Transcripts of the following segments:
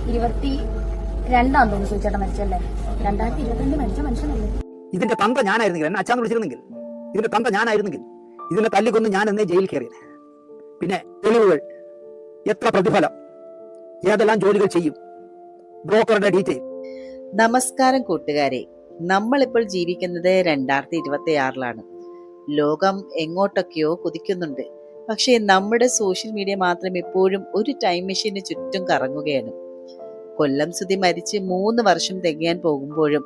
2022 തോന്നുന്നു സുചേട്ടൻ മരിച്ചല്ലേ. 2022 മരിച്ച മനുഷ്യനല്ലേ. ഇതിന്റെ തന്ത ഞാനായിരുന്നെങ്കിൽ, എന്നെ അച്ഛാന്ന് വിളിച്ചിരുന്നെങ്കിൽ, ഇതിന്റെ തന്ത ഞാനായിരുന്നെങ്കിൽ ഇതിനെ തല്ലിക്കൊന്ന് ഞാൻ എന്നേ ജയിലിൽ കയറിയത്. പിന്നെ തെളിവുകൾ, എത്ര പ്രതിഫലം, ഏതെല്ലാം ജോലികൾ ചെയ്യും, ബ്രോക്കറുടെ ഡീറ്റെയിൽ. നമസ്കാരം കൂട്ടുകാരെ, നമ്മളിപ്പോൾ ജീവിക്കുന്നത് 2026-ലാണ്. ലോകം എങ്ങോട്ടൊക്കെയോ കുതിക്കുന്നുണ്ട്. പക്ഷേ നമ്മുടെ സോഷ്യൽ മീഡിയ മാത്രം എപ്പോഴും ഒരു ടൈം മെഷീന് ചുറ്റും കറങ്ങുകയാണ്. കൊല്ലം സുധി മരിച്ച് 3 വർഷം തികയാൻ പോകുമ്പോഴും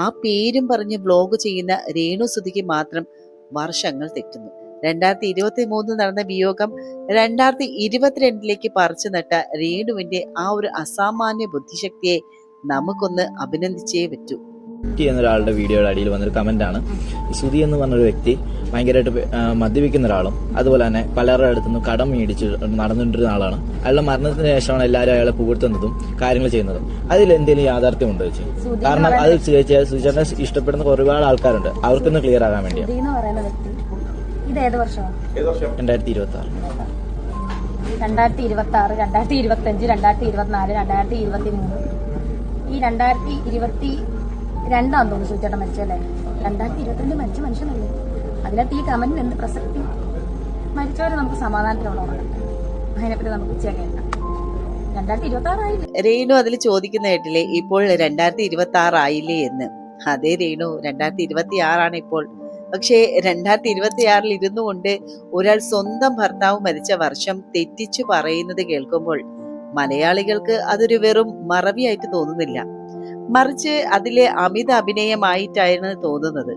ആ പേരും പറഞ്ഞ് വ്ലോഗ് ചെയ്യുന്ന രേണു സുധിക്ക് മാത്രം വർഷങ്ങൾ തെറ്റുന്നു. 2023 നടന്ന വിയോഗം 2022 പറിച്ചു നട്ട രേണുവിന്റെ ആ ഒരു അസാമാന്യ ബുദ്ധിശക്തിയെ നമുക്കൊന്ന് അഭിനന്ദിച്ചേ പറ്റൂ. എന്നൊരാളുടെ വീഡിയോയുടെ അടിയിൽ വന്നൊരു കമന്റാണ്, സുധി എന്ന് പറഞ്ഞൊരു വ്യക്തി ഭയങ്കരമായിട്ട് മദ്യപിക്കുന്ന ഒരാളും അതുപോലെ തന്നെ പലരുടെ അടുത്തുനിന്ന് കടം മേടിച്ച് നടന്നിട്ടിരുന്ന ആളാണ്. അയാളുടെ മരണത്തിന് ശേഷമാണ് എല്ലാവരും അയാളെ പുകഴ്ത്തുന്നതും കാര്യങ്ങൾ ചെയ്യുന്നതും. അതിൽ എന്തെങ്കിലും യാഥാർത്ഥ്യം ഉണ്ടോ വെച്ച്? കാരണം അത് സുചേട്ടനെ ഇഷ്ടപ്പെടുന്ന ഒരുപാട് ആൾക്കാരുണ്ട്, അവർക്കൊന്ന് ക്ലിയർ ആകാൻ വേണ്ടിയാണ്. 2026, 2026, 2025, 2024, 2023 ഈ 2022 തോന്നുന്നു സുചേട്ടൻ മരിച്ചല്ലേ. 2022 മരിച്ച മനുഷ്യനല്ലേ. അതിനകത്ത് ഈ കമന്റിന് എന്ത് പ്രസക്തി? മരിച്ചവരെ നമുക്ക് സമാധാനത്തിലുള്ളതാണ്. അതിനെപ്പറ്റി നമുക്ക് കേൾക്കാം. 2026 ആയില്ലേ. രേണു അതിൽ ചോദിക്കുന്ന കേട്ടില്ലേ, ഇപ്പോൾ 2026 ആയില്ലേ എന്ന്. അതേ രേണു, 2026 ഇപ്പോൾ. പക്ഷേ 2026 ഇരുന്നു കൊണ്ട് ഒരാൾ സ്വന്തം ഭർത്താവ് മരിച്ച വർഷം തെറ്റിച്ചു പറയുന്നത് കേൾക്കുമ്പോൾ മലയാളികൾക്ക് അതൊരു വെറും മറവിയായിട്ട് തോന്നുന്നില്ല, മറിച്ച് അതിലെ അമിത അഭിനയമായിട്ടാണ് തോന്നുന്നത്.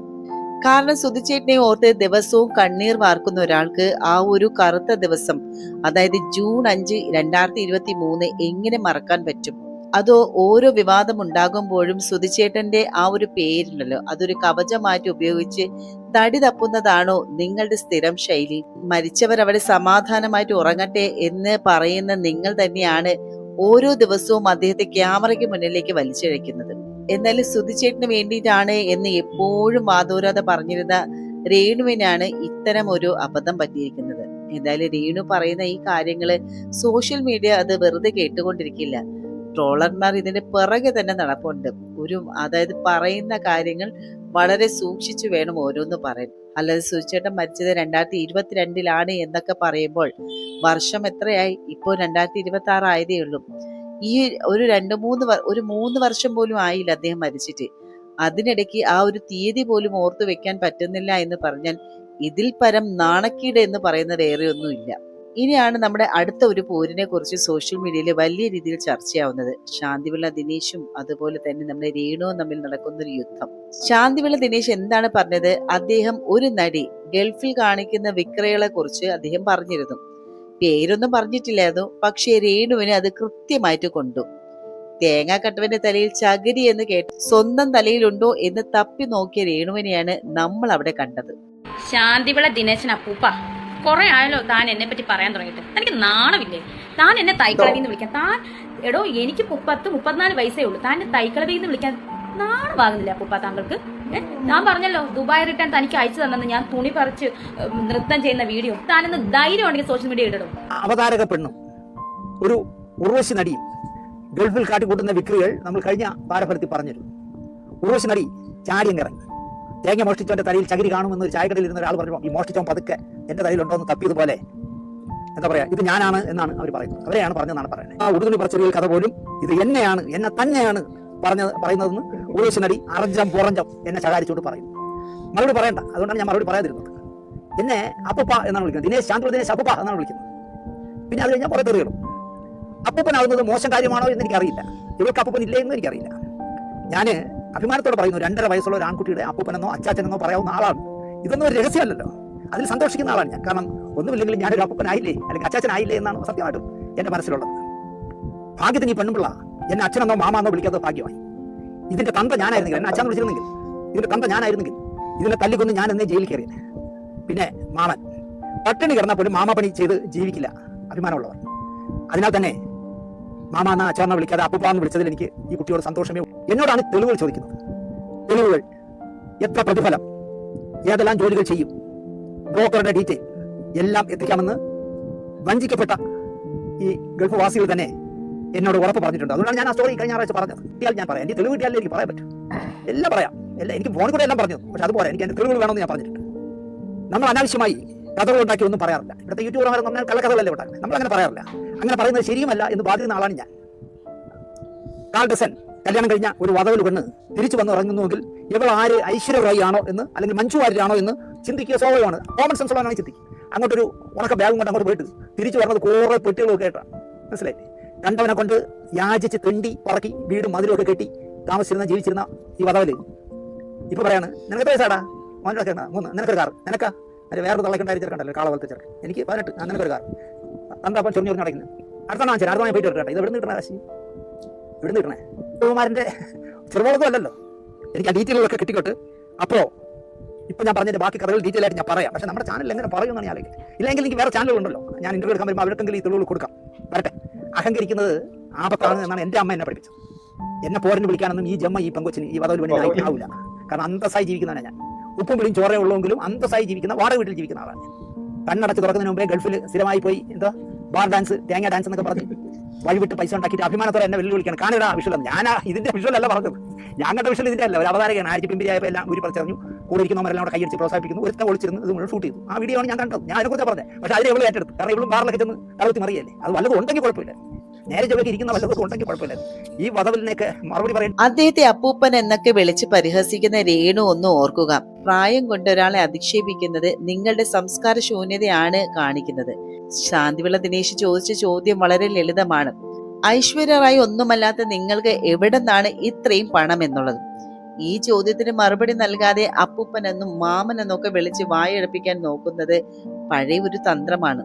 കാരണം സുധിച്ചേട്ടനെ ഓർത്ത് ദിവസവും കണ്ണീർ വാർക്കുന്ന ഒരാൾക്ക് ആ ഒരു കറുത്ത ദിവസം, അതായത് ജൂൺ 5, 2023 എങ്ങനെ മറക്കാൻ പറ്റും? അതോ ഓരോ വിവാദം ഉണ്ടാകുമ്പോഴും സുധിച്ചേട്ടന്റെ ആ ഒരു പേരുണ്ടല്ലോ, അതൊരു കവചമാറ്റി ഉപയോഗിച്ച് തടി തപ്പുന്നതാണോ നിങ്ങളുടെ സ്ഥിരം ശൈലി? മരിച്ചവരവിടെ സമാധാനമായിട്ട് ഉറങ്ങട്ടെ എന്ന് പറയുന്ന നിങ്ങൾ തന്നെയാണ് ഓരോ ദിവസവും അദ്ദേഹത്തെ ക്യാമറയ്ക്ക് മുന്നിലേക്ക് വലിച്ചിഴക്കുന്നത്. എന്നാലും സുധിച്ചേട്ടന് വേണ്ടിയിട്ടാണ് എന്ന് എപ്പോഴും വാദോരാതെ പറഞ്ഞിരുന്ന രേണുവിനാണ് ഇത്തരം ഒരു അബദ്ധം പറ്റിയിരിക്കുന്നത്. എന്തായാലും രേണു പറയുന്ന ഈ കാര്യങ്ങള് സോഷ്യൽ മീഡിയ അത് വെറുതെ കേട്ടുകൊണ്ടിരിക്കില്ല. ട്രോളർമാർ ഇതിന്റെ പിറകെ തന്നെ നടപ്പുണ്ട്. അതായത് പറയുന്ന കാര്യങ്ങൾ വളരെ സൂക്ഷിച്ചു വേണം ഓരോന്ന് പറയാൻ. അല്ലാതെ സുചേട്ടൻ മരിച്ചത് 2022 എന്നൊക്കെ പറയുമ്പോൾ വർഷം എത്രയായി? ഇപ്പോൾ 2026 ആയതേ ഉള്ളൂ. ഈ ഒരു 3 വർഷം പോലും ആയില്ല അദ്ദേഹം മരിച്ചിട്ട്. അതിനിടയ്ക്ക് ആ ഒരു തീയതി പോലും ഓർത്തു വെക്കാൻ പറ്റുന്നില്ല എന്ന് പറഞ്ഞാൽ ഇതിൽ പരം നാണക്കേട് എന്ന് പറയുന്നത് ഏറെയൊന്നുമില്ല. ഇനിയാണ് നമ്മുടെ അടുത്ത ഒരു പോരിനെ കുറിച്ച് സോഷ്യൽ മീഡിയയിൽ വലിയ രീതിയിൽ ചർച്ചയാവുന്നത്. ശാന്തിവിള ദിനേശും അതുപോലെ തന്നെ നമ്മുടെ രേണുവും തമ്മിൽ നടക്കുന്ന ഒരു യുദ്ധം. ശാന്തിവിള ദിനേശ് എന്താണ് പറഞ്ഞത്? അദ്ദേഹം ഒരു നടി ഗൾഫിൽ കാണിക്കുന്ന വിക്രയകളെ കുറിച്ച് അദ്ദേഹം പറഞ്ഞിരുന്നു. പേരൊന്നും പറഞ്ഞിട്ടില്ലായിരുന്നു, പക്ഷേ രേണുവിന് അത് കൃത്യമായിട്ട് കൊണ്ടു. തേങ്ങാക്കട്ടവന്റെ തലയിൽ ചകിരി എന്ന് കേട്ട് സ്വന്തം തലയിലുണ്ടോ എന്ന് തപ്പി നോക്കിയ രേണുവിനെയാണ് നമ്മൾ അവിടെ കണ്ടത്. ശാന്തിവിള ദിനേശൻ അപ്പൂപ്പ, കുറെ ആയാലോ താൻ എന്നെ പറ്റി പറയാൻ തുടങ്ങിയിട്ട്. എനിക്ക് നാണമില്ലേ? താൻ എന്നെ തൈക്കളവിന്ന് വിളിക്കാൻ? താൻ എടോ, എനിക്ക് 34 വയസ്സേ ഉള്ളൂ. താൻ തൈക്കളവിന്ന് വിളിക്കാൻ നാണമാകുന്നില്ല അപ്പൂപ്പ താങ്കൾക്ക്? ഞാൻ പറഞ്ഞല്ലോ ദുബായ് റിട്ടേൺ തനിക്ക് അയച്ചു തന്നെന്ന്. ഞാൻ തുണി പറിച്ച് നൃത്തം ചെയ്യുന്ന വീഡിയോ താനെന്ന് ധൈര്യം ഉണ്ടെങ്കിൽ സോഷ്യൽ മീഡിയ ഇടണം. അവതാരക പെണ്ണും ഒരു ഉർവശി നടിയും ഗൾഫിൽ കാട്ടിക്കൂട്ടുന്ന വിക്രികൾ നമ്മൾ കഴിഞ്ഞ പാരഫലത്തിൽ പറഞ്ഞിരുന്നു. ഉർവശി നടി ചാടിയും ഇറങ്ങി തേങ്ങ മോഷ്ടിച്ചവന്റെ തലയിൽ ചകിരി കാണുമെന്ന് ഒരു ചായക്കടയിൽ ഇരുന്ന ഒരാൾ പറഞ്ഞു. ഈ മോഷ്ടിച്ചവൻ പതുക്കെ എന്റെ തലയിലുണ്ടോ എന്ന് തപ്പിയതുപോലെ എന്താ പറയാ, ഇത് ഞാനാണ് എന്നാണ് അവർ പറയുന്നത്. അവരെയാണ് പറഞ്ഞതെന്നാണ് പറയുന്നത്. ആ ഉടുതുണി പറച്ചെറിയൽ കഥ പോലും ഇത് എന്നെ തന്നെയാണ് പറയുന്നതെന്ന് ഉർവശി നടി അറഞ്ചം പുറഞ്ചം എന്നെ ശകാരിച്ചുകൊണ്ട് പറയും. മറുപടി പറയണ്ട, അതുകൊണ്ടാണ് ഞാൻ മറുപടി പറയാതിരുന്നത്. എന്നെ അപ്പൂപ്പ എന്നാണ് വിളിക്കുന്നത്. ദിനേശ് അപ്പൂപ്പ എന്നാണ് വിളിക്കുന്നത്. പിന്നെ അത് കഴിഞ്ഞാൽ കുറെ തെറികളും. അപ്പൂപ്പനാകുന്നത് മോശം കാര്യമാണോ എന്ന് എനിക്കറിയില്ല. ഇവർക്ക് അപ്പൂപ്പൻ ഇല്ലേ എന്ന് എനിക്കറിയില്ല. ഞാന് അഭിമാനത്തോടെ പറയുന്നു, 2.5 വയസ്സുള്ള ഒരു ആൺകുട്ടിയുടെ അപ്പൂപ്പനെന്നോ അച്ചാച്ചനെന്നോ പറയാവുന്ന ആളാണ്. ഇതൊന്നും ഒരു രഹസ്യമല്ലല്ലോ. അതിൽ സന്തോഷിക്കുന്ന ആളാണ് ഞാൻ. കാരണം ഒന്നുമില്ലെങ്കിൽ ഞാനൊരു അപ്പൂപ്പനായില്ലേ അല്ലെങ്കിൽ അച്ചാച്ചനായില്ലേ എന്നാണ് സത്യമായിട്ടും എന്റെ മനസ്സിലുള്ളത്. ഭാഗ്യത്തിന് ഈ പെണ്ണുപിള്ള എന്നെ അച്ഛനെന്നോ മാമാന്നോ വിളിക്കാത്തത് ഭാഗ്യമായി. ഇതിന്റെ തന്ത ഞാനായിരുന്നെങ്കിൽ, എന്നെ അച്ഛൻ വിളിച്ചിരുന്നെങ്കിൽ, ഇതിന്റെ തന്ത ഞാനായിരുന്നെങ്കിൽ ഇതിനെ തല്ലിക്കൊന്ന് ഞാൻ എന്നേ ജയിലിൽ കയറിയത്. പിന്നെ മാമൻ പട്ടിണി കിടന്നാൽ പോലും മാമ പണി ചെയ്ത് ജീവിക്കില്ല അഭിമാനമുള്ളവർ. അതിനാൽ തന്നെ മാമ എന്ന അച്ഛനെ വിളിക്കാതെ അപ്പൂപ്പ എന്ന് വിളിച്ചതിൽ എനിക്ക് ഈ കുട്ടിയോട് സന്തോഷമേ. എന്നോടാണ് തെളിവുകൾ ചോദിക്കുന്നത്. തെളിവുകൾ, എത്ര പ്രതിഫലം, ഏതെല്ലാം ജോലികൾ ചെയ്യും, ബ്രോക്കറുടെ ഡീറ്റെയിൽ എല്ലാം എത്തിക്കാമെന്ന് വഞ്ചിക്കപ്പെട്ട ഈ ഗൾഫ് വാസികൾ തന്നെ എന്നോട് ഉറപ്പ് പറഞ്ഞിട്ടുണ്ട്. അതുകൊണ്ടാണ് ഞാൻ ആ സ്റ്റോറി കഴിഞ്ഞ ആഴ്ച പറഞ്ഞത്. കിട്ടിയാൽ ഞാൻ പറയാം, എനിക്ക് തെളിവ് കിട്ടിയാലേ എനിക്ക് പറയാൻ പറ്റും. എല്ലാം പറയാം, എല്ലാം എനിക്ക് ഫോണിൽ കൂടെ എല്ലാം പറഞ്ഞു. പക്ഷെ അതുപോലെ എനിക്ക് അതിന്റെ തെളിവുകൾ വേണമെന്ന് ഞാൻ പറഞ്ഞിട്ടുണ്ട്. നമ്മൾ അനാവശ്യമായി കഥകൾ ഉണ്ടാക്കി ഒന്നും പറയാറില്ല. ഇവിടുത്തെ യൂട്യൂബർമാരെന്ന് പറഞ്ഞാൽ കള്ളക്കഥകളല്ലേ ഉണ്ടാക്കുന്നത്. നമ്മൾ അങ്ങനെ പറയാറില്ല. അങ്ങനെ പറയുന്നത് ശരിയുമല്ല എന്ന് ബാധിക്കുന്ന ആളാണ് ഞാൻ. കാൾ ഡസൻ കല്യാണം കഴിഞ്ഞ ഒരു വധവൽ പെണ്ണ് തിരിച്ചു വന്ന് ഇറങ്ങുന്നുവെങ്കിൽ ഇവൾ ആര് ഐശ്വര്യ റായി ആണോ എന്ന് അല്ലെങ്കിൽ മഞ്ജു വാര്യരാണോ എന്ന് ചിന്തിക്കുക സ്വാഭാവികമാണ്. കോമൺ സെൻസ് ഉള്ളതാണ് ചിന്തിക്കുക. അങ്ങോട്ടൊരു ഉണക്ക ബാഗും കൊണ്ട് അങ്ങോട്ട് പോയിട്ട് തിരിച്ചു വരുന്നത് കുറേ പെട്ടികളൊക്കെ ആയിട്ടാണ്. മനസ്സിലായി? കണ്ടവനെ കൊണ്ട് യാചിച്ച് തെണ്ടി പറക്കി വീടും മതിലും ഒക്കെ കെട്ടി താമസിച്ചിരുന്ന ജീവിച്ചിരുന്ന ഈ വധവല് ഇപ്പൊ പറയാണ്, നിനക്ക് വയസ്സാടാ മോനൊക്കെ 3, നിനക്കൊരു കാർ, നിനക്കാ അല്ലെ വേറെ തളയ്ക്കണ്ടായി ചെറുക്കണ്ടല്ലോ, കാള പോലത്തെ ചെറുക്കൻ, എനിക്ക് 18, നിനക്കൊരു കാർ. എന്താ അപ്പം ചൊറിഞ്ഞു നടക്കുന്നത്? അടുത്താണ് വാങ്ങിച്ചത്, അടുത്ത പോയിട്ട് വരട്ടെ. ഇത് എവിടെ നിന്ന് കിട്ടണ കാശി? എവിടെ നിന്ന് കിട്ടണേ? കുമാരൻ്റെ ചെറുപോളത്തും അല്ലല്ലോ. എനിക്ക് ആ ഡീറ്റെയിലുകളൊക്കെ കിട്ടിക്കോട്ട്. അപ്പോൾ ഇപ്പൊ ഞാൻ പറഞ്ഞതിന്റെ ബാക്കി കഥകൾ ഡീറ്റെയിൽ ആയിട്ട് ഞാൻ പറയാം. പക്ഷെ നമ്മുടെ ചാനൽ എങ്ങനെ പറയുമെന്നാണ് ഞാൻ ആലോചിക്കുന്നത്. ഇല്ലെങ്കിൽ എനിക്ക് വേറെ ചാനലുകളുണ്ടല്ലോ, ഞാൻ ഇന്റർവ്യൂ എടുക്കാൻ വരുമ്പോൾ അവർക്കെങ്കിലും ഈ തെളിവുകൾ കൊടുക്കാം. വരട്ടെ. അഹങ്കരിക്കുന്നത് ആപത്താണ് എന്നാണ് എൻ്റെ അമ്മ എന്നെ പഠിപ്പിച്ചത്. എന്നെ പോരിന് വിളിക്കാനൊന്നും ഈ ജമ്മ ഈ പെങ്കൊച്ചിന് ഈ വധവിൽ വേണ്ടി ആവില്ല. കാരണം അന്തസ്സായി ജീവിക്കുന്നതാണ് ഞാൻ. ഉപ്പും പിടിയും ചോറേ ഉള്ളെങ്കിലും അന്തസ്സായി ജീവിക്കുന്ന വാടക വീട്ടിൽ ജീവിക്കുന്ന ആളാണ്. കണ്ണടച്ച് തുറക്കുന്നതിന് മുമ്പേ ഗൾഫിൽ സ്ഥിരമായി പോയി എന്താ ബാർ ഡാൻസ്, തേങ്ങ ഡാൻസ് എന്നൊക്കെ പറഞ്ഞ് വഴിവിട്ട് പൈസ ഉണ്ടാക്കിയിട്ട് അഭിമാനത്തോടെ എന്നെ വെല്ലു വിളിക്കണം. കാണിടാ വിഷുവൽ. ഞാൻ ഇതിന്റെ വിഷുവൽ അല്ല പറഞ്ഞത്, ഞാൻ കണ്ട വിഷുവൽ ഇതിന്റെ അല്ല. ഒരു അവതാരകയാണ്. ആഴ്ച പിമ്പിരിയായപ്പോൾ എല്ലാം ഊരി പറിച്ചറിഞ്ഞു. കൂടെ ഇരിക്കുന്നവരെല്ലാം കൂടെ കൈയടിച്ച് പ്രോത്സാഹിപ്പിക്കുന്നു. ഒരുത്തം ഒളിച്ചിരുന്നു ഇത് മുഴുവൻ ഷൂട്ട് ചെയ്തു. ആ വീഡിയോ ആണ് ഞാൻ കണ്ടത്. ഞാൻ അതിനെക്കുറിച്ച് പറഞ്ഞത്. പക്ഷേ അതിനെ എവിടെ ഏറ്റെടുത്തു? കാരണം ഇവളും ബാറിലൊക്കെ ചെന്ന് തളർത്തി മറിയല്ലേ. അത് വല്ലതും ഉണ്ടെങ്കിൽ കുഴപ്പമില്ല. നേരെ ചൊവ്വയ്ക്ക് ഇരിക്കുന്ന വല്ലതും ഉണ്ടെങ്കിൽ കുഴപ്പമില്ല. ഈ വധവലിനൊക്കെ മറുപടി പറയാൻ അദ്ദേഹത്തെ അപ്പൂപ്പൻ എന്നൊക്കെ വിളിച്ച് പരിഹസിക്കുന്ന രേണു ഒന്ന് ഓർക്കുക. പ്രായം കൊണ്ട് ഒരാളെ അധിക്ഷേപിക്കുന്നത് നിങ്ങളുടെ സംസ്കാര ശൂന്യതയാണ് കാണിക്കുന്നത്. ശാന്തിവിള ദിനേശ് ചോദിച്ച ചോദ്യം വളരെ ലളിതമാണ്. ഐശ്വര്യ റായ് ഒന്നുമല്ലാത്ത നിങ്ങൾക്ക് എവിടെ നിന്നാണ് ഇത്രയും പണം എന്നുള്ളത്. ഈ ചോദ്യത്തിന് മറുപടി നൽകാതെ അപ്പൂപ്പൻ എന്നും മാമൻ എന്നൊക്കെ വിളിച്ച് വായടപ്പിക്കാൻ നോക്കുന്നത് പഴയ ഒരു തന്ത്രമാണ്.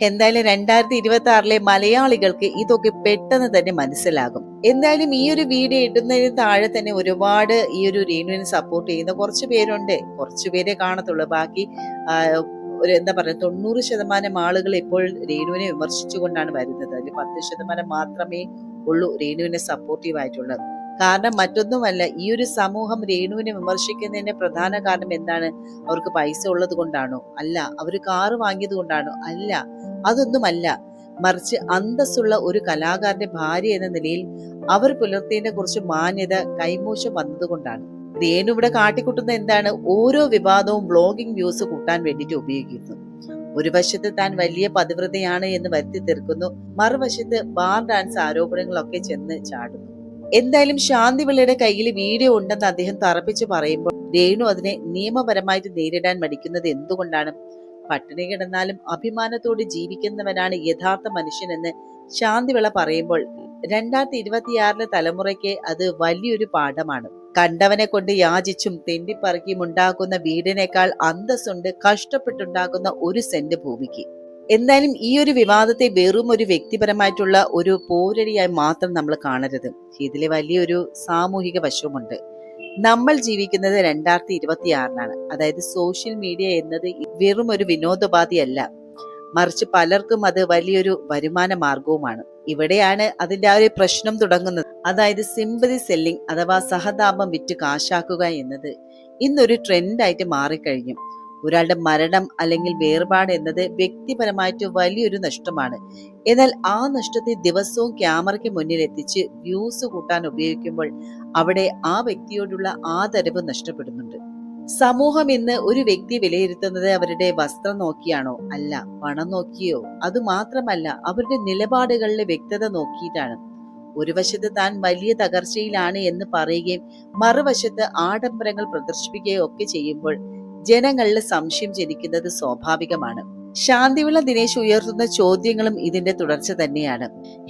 എന്തായാലും 2026 മലയാളികൾക്ക് ഇതൊക്കെ പെട്ടെന്ന് തന്നെ മനസ്സിലാകും. എന്തായാലും ഈ ഒരു വീഡിയോ ഇടുന്നതിന് താഴെ തന്നെ ഒരുപാട് ഈ ഒരു രേണുവിനെ സപ്പോർട്ട് ചെയ്യുന്ന കുറച്ച് പേരുണ്ട്. കുറച്ചു പേരെ കാണത്തുള്ളൂ. ബാക്കി ഒരു 90% ആളുകൾ ഇപ്പോൾ രേണുവിനെ വിമർശിച്ചുകൊണ്ടാണ് വരുന്നത്. അതിൽ 10% മാത്രമേ ഉള്ളൂ രേണുവിനെ സപ്പോർട്ടീവ് ആയിട്ടുള്ളത്. കാരണം മറ്റൊന്നുമല്ല, ഈ ഒരു സമൂഹം രേണുവിനെ വിമർശിക്കുന്നതിന്റെ പ്രധാന കാരണം എന്താണ്? അവർക്ക് പൈസ ഉള്ളത് കൊണ്ടാണോ? അല്ല. അവർ കാറ് വാങ്ങിയത് കൊണ്ടാണോ? അല്ല. അതൊന്നുമല്ല. മറിച്ച് അന്തസ്സുള്ള ഒരു കലാകാരന്റെ ഭാര്യ എന്ന നിലയിൽ അവർ പുലർത്തേണ്ട കുറച്ച് മാന്യത കൈമോശം വന്നതുകൊണ്ടാണ്. രേണു ഇവിടെ കാട്ടിക്കൂട്ടുന്ന എന്താണ്? ഓരോ വിവാദവും ബ്ലോഗിംഗ് വ്യൂസ് കൂട്ടാൻ വേണ്ടിയിട്ട് ഉപയോഗിക്കുന്നു. ഒരു വശത്ത് താൻ വലിയ പതിവ്രതയാണ് എന്ന് വരുത്തി തീർക്കുന്നു, മറുവശത്ത് ബാർ ഡാൻസ് ആരോപണങ്ങളൊക്കെ ചെന്ന് ചാടുന്നു. എന്തായാലും ശാന്തിവിളയുടെ കയ്യിൽ വീഡിയോ ഉണ്ടെന്ന് അദ്ദേഹം തറപ്പിച്ച് പറയുമ്പോൾ രേണു അതിനെ നിയമപരമായിട്ട് നേരിടാൻ മടിക്കുന്നത് എന്തുകൊണ്ടാണ്? പട്ടിണി കിടന്നാലും അഭിമാനത്തോട് ജീവിക്കുന്നവനാണ് യഥാർത്ഥ മനുഷ്യനെന്ന് ശാന്തിവിള പറയുമ്പോൾ 2026 തലമുറയ്ക്ക് അത് വലിയൊരു പാഠമാണ്. കണ്ടവനെ കൊണ്ട് യാചിച്ചും തെണ്ടിപ്പറക്കിയും ഉണ്ടാക്കുന്ന വീടിനേക്കാൾ അന്തസ്സുണ്ട് കഷ്ടപ്പെട്ടുണ്ടാക്കുന്ന 1 സെന്റ് ഭൂമിക്ക്. എന്തായാലും ഈ ഒരു വിവാദത്തെ വെറും ഒരു വ്യക്തിപരമായിട്ടുള്ള ഒരു പോരടിയായി മാത്രം നമ്മൾ കാണരുത്. ഇതിലെ വലിയൊരു സാമൂഹിക വശവുമുണ്ട്. നമ്മൾ ജീവിക്കുന്നത് 2026 അതായത് സോഷ്യൽ മീഡിയ എന്നത് വെറും ഒരു വിനോദോപാധിയല്ല, മറിച്ച് പലർക്കും അത് വലിയൊരു വരുമാന മാർഗവുമാണ്. ഇവിടെയാണ് അതിന്റെ ആ ഒരു പ്രശ്നം തുടങ്ങുന്നത്. അതായത് സിമ്പതി സെല്ലിംഗ് അഥവാ സഹതാപം വിറ്റ് കാശാക്കുക എന്നത് ഇന്നൊരു ട്രെൻഡായിട്ട് മാറിക്കഴിഞ്ഞു. ഒരാളുടെ മരണം അല്ലെങ്കിൽ വേർപാട് എന്നത് വ്യക്തിപരമായിട്ട് വലിയൊരു നഷ്ടമാണ്. എന്നാൽ ആ നഷ്ടത്തെ ദിവസവും ക്യാമറയ്ക്ക് മുന്നിൽ എത്തിച്ച് വ്യൂസ് കൂട്ടാൻ ഉപയോഗിക്കുമ്പോൾ അവിടെ ആ വ്യക്തിയോടുള്ള ആദരവ് നഷ്ടപ്പെടുന്നുണ്ട്. സമൂഹം ഇന്ന് ഒരു വ്യക്തി വിലയിരുത്തുന്നത് അവരുടെ വസ്ത്രം നോക്കിയാണോ? അല്ല. പണം നോക്കിയോ? അതുമാത്രമല്ല, അവരുടെ നിലപാടുകളിലെ വ്യക്തത നോക്കിയിട്ടാണ്. ഒരു വശത്ത് താൻ വലിയ തകർച്ചയിലാണ് എന്ന് പറയുകയും മറുവശത്ത് ആഡംബരങ്ങൾ പ്രദർശിപ്പിക്കുകയും ഒക്കെ ചെയ്യുമ്പോൾ ജനങ്ങളിൽ സംശയം ജനിക്കുന്നത് സ്വാഭാവികമാണ്. ശാന്തിവിള ദിനേശ് ഉയർത്തുന്ന ചോദ്യങ്ങളും ഇതിന്റെ തുടർച്ച തന്നെയാണ്.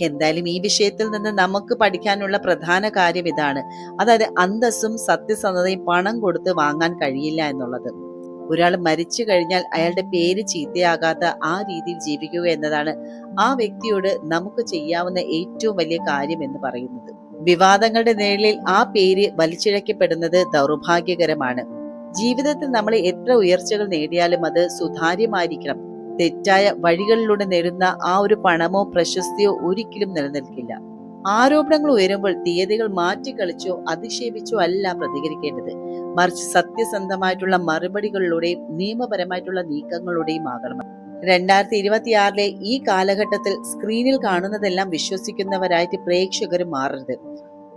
എന്തായാലും ഈ വിഷയത്തിൽ നിന്ന് നമുക്ക് പഠിക്കാനുള്ള പ്രധാന കാര്യം ഇതാണ്. അതായത് അന്തസ്സും സത്യസന്ധതയും പണം കൊടുത്ത് വാങ്ങാൻ കഴിയില്ല എന്നുള്ളത്. ഒരാൾ മരിച്ചു കഴിഞ്ഞാൽ അയാളുടെ പേര് ചീത്തയാകാത്ത ആ രീതിയിൽ ജീവിക്കുക എന്നതാണ് ആ വ്യക്തിയോട് നമുക്ക് ചെയ്യാവുന്ന ഏറ്റവും വലിയ കാര്യം എന്ന് പറയുന്നത്. വിവാദങ്ങളുടെ നിഴലിൽ ആ പേര് വലിച്ചിഴക്കപ്പെടുന്നത് ദൗർഭാഗ്യകരമാണ്. ജീവിതത്തിൽ നമ്മൾ എത്ര ഉയർച്ചകൾ നേടിയാലും അത് സുതാര്യമായിരിക്കണം. തെറ്റായ വഴികളിലൂടെ നേടുന്ന ആ ഒരു പണമോ പ്രശസ്തിയോ ഒരിക്കലും നിലനിൽക്കില്ല. ആരോപണങ്ങൾ ഉയരുമ്പോൾ തീയതികൾ മാറ്റിക്കളിച്ചോ അധിക്ഷേപിച്ചോ അല്ല പ്രതികരിക്കേണ്ടത്, മറിച്ച് സത്യസന്ധമായിട്ടുള്ള മറുപടികളിലൂടെയും നിയമപരമായിട്ടുള്ള നീക്കങ്ങളിലൂടെയും ആകണം. 2026 ഈ കാലഘട്ടത്തിൽ സ്ക്രീനിൽ കാണുന്നതെല്ലാം വിശ്വസിക്കുന്നവരായിട്ട് പ്രേക്ഷകർ മാറരുത്.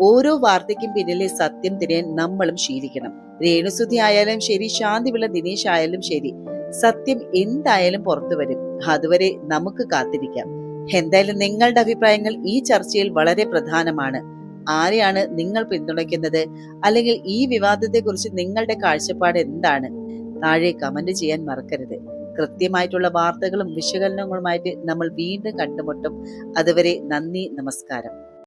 ഓരോ വാർത്തയ്ക്കും പിന്നിലെ സത്യം തിരയാൻ നമ്മളും ശീലിക്കണം. രേണുസുതി ആയാലും ശരി, ശാന്തിവിള ദിനേശ് ആയാലും ശരി, സത്യം എന്തായാലും പുറത്തു വരും. അതുവരെ നമുക്ക് കാത്തിരിക്കാം. എന്തായാലും നിങ്ങളുടെ അഭിപ്രായങ്ങൾ ഈ ചർച്ചയിൽ വളരെ പ്രധാനമാണ്. ആരെയാണ് നിങ്ങൾ പിന്തുണയ്ക്കുന്നത്? അല്ലെങ്കിൽ ഈ വിവാദത്തെക്കുറിച്ച് നിങ്ങളുടെ കാഴ്ചപ്പാട് എന്താണ്? താഴെ കമന്റ് ചെയ്യാൻ മറക്കരുത്. കൃത്യമായിട്ടുള്ള വാർത്തകളും വിശകലനങ്ങളുമായിട്ട് നമ്മൾ വീണ്ടും കണ്ടുമുട്ടും. അതുവരെ നന്ദി, നമസ്കാരം.